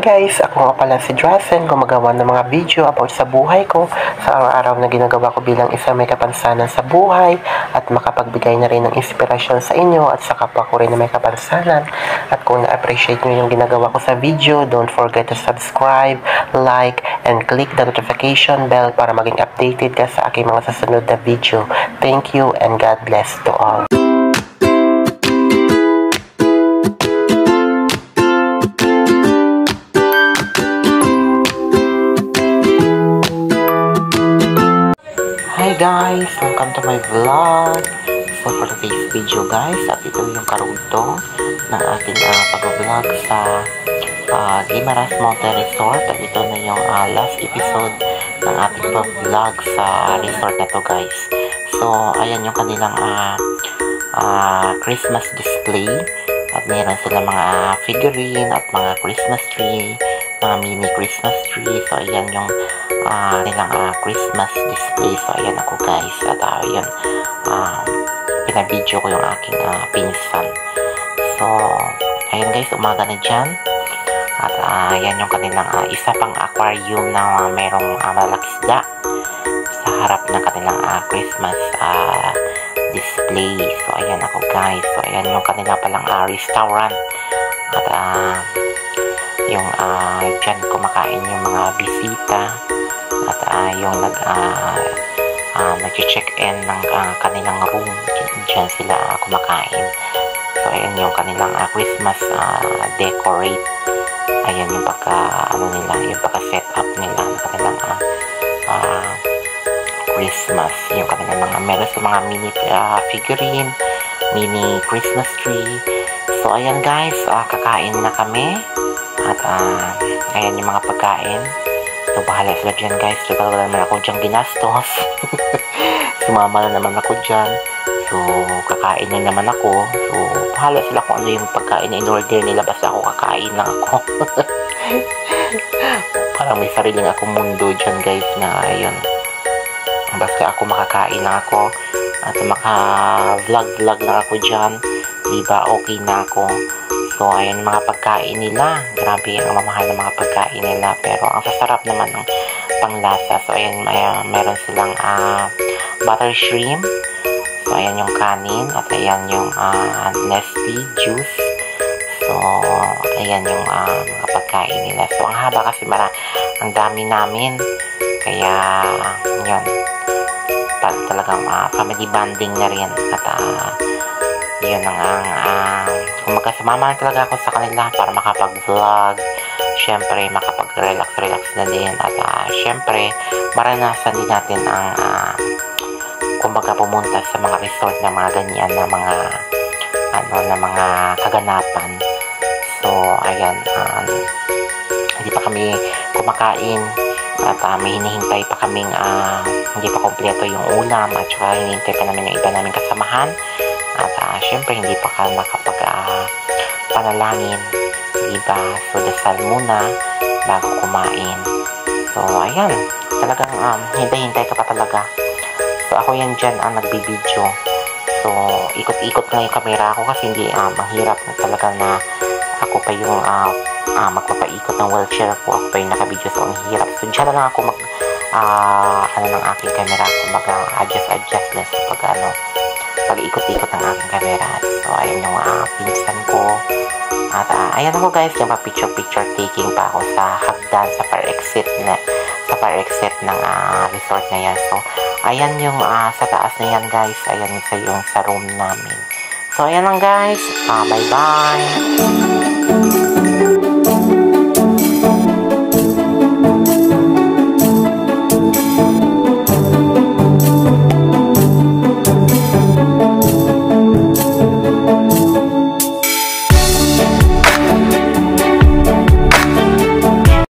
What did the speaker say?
guys, ako nga pala si Drazen, gumagawa ng mga video about sa buhay ko, sa araw-araw na ginagawa ko bilang isang may kapansanan sa buhay at makapagbigay na rin ng inspirasyon sa inyo at sa kapwa ko rin na may kapansanan. At kung na-appreciate nyo yung ginagawa ko sa video, don't forget to subscribe, like, and click the notification bell para maging updated ka sa aking mga susunod na video. Thank you and God bless to all. Hi guys! Welcome to my vlog. So for today's video guys, at ito yung karugtong ng ating pag-vlog sa Guimaras Mountain Resort. At ito na yung last episode ng ating pag-vlog sa resort na to guys. So ayan yung kanilang Christmas display. At meron sila mga figurine at mga Christmas tree, mga mini Christmas tree. So ayan yung nilang Christmas display. So ayan ako guys, at ayan pinabidyo ko yung aking pinsan. So ayan guys, umaga na dyan. At ayan yung kanilang isa pang aquarium na merong malakisda sa harap ng kanilang Christmas display. So ayan ako guys, so ayan yung kanilang palang restaurant. At yung dyan kumakain yung mga bisita. At yung nag-check-in ng kanilang room, dyan sila kumakain. So ayan yung kanilang Christmas decorate. Ayan yung nila, yung pagka-set up nila ng kanilang Christmas. Yung kanilang meron sa mga mini figurine, mini Christmas tree. So ayan guys, kakain na kami. At ayan yung mga pagkain. So, bahala sila dyan guys. So, talaga naman ako dyan ginastos. Sumama na naman ako dyan. So, kakain na naman ako. So, bahala sila kung ano yung pagkain na in-order nila. Basta ako kakain lang ako. Parang may sariling ako mundo dyan guys na ayun. Basta ako makakain lang ako. At maka-vlog lang ako dyan. Diba, okay na ako. So, ayan mga pagkain nila. Grabe ang mamahal ng mga pagkain nila. Pero, ang sasarap naman ng panglasa. So, ayan, meron silang butter shrimp. So, ayan yung kanin. At ayan yung Nestle juice. So, ayan yung mga pagkain nila. So, ang haba kasi ang dami namin. Kaya, yun. Talagang family bonding na rin. At, yun kung magkasama talaga ako sa kanila para makapag-vlog, syempre makapag-relax na din, at syempre maranasan din natin ang kumbaga pumunta sa mga resort na mga ganyan na mga na mga kaganapan. So ayan, hindi pa kami kumakain at may hinihintay pa kaming hindi pa kompleto yung ulam, at saka hinihintay pa namin yung iba namin kasamahan. At syempre hindi pa ka panalangin, diba? So dasal muna bago kumain. So ayan, talagang hintay-hintay ka pa talaga. So ako yan dyan ang nagbibideo. So ikot-ikot lang yung camera ko kasi hindi mahirap na talaga na ako pa yung magpapaikot ng wheelchair ko. Ako pa yung nakabideo, so ang hirap. So dyan na lang ako ng aking camera ko, mag-adjust lang sa pag-ikot-ikot ng aking camera. So ayan yung pinsan ko. At ayan ako guys, yung picture taking pa ako sa hagdan, sa fire exit ng resort na yan. So ayan yung sa taas na yan guys. Ayan yung sa room namin. So ayan lang guys, bye bye.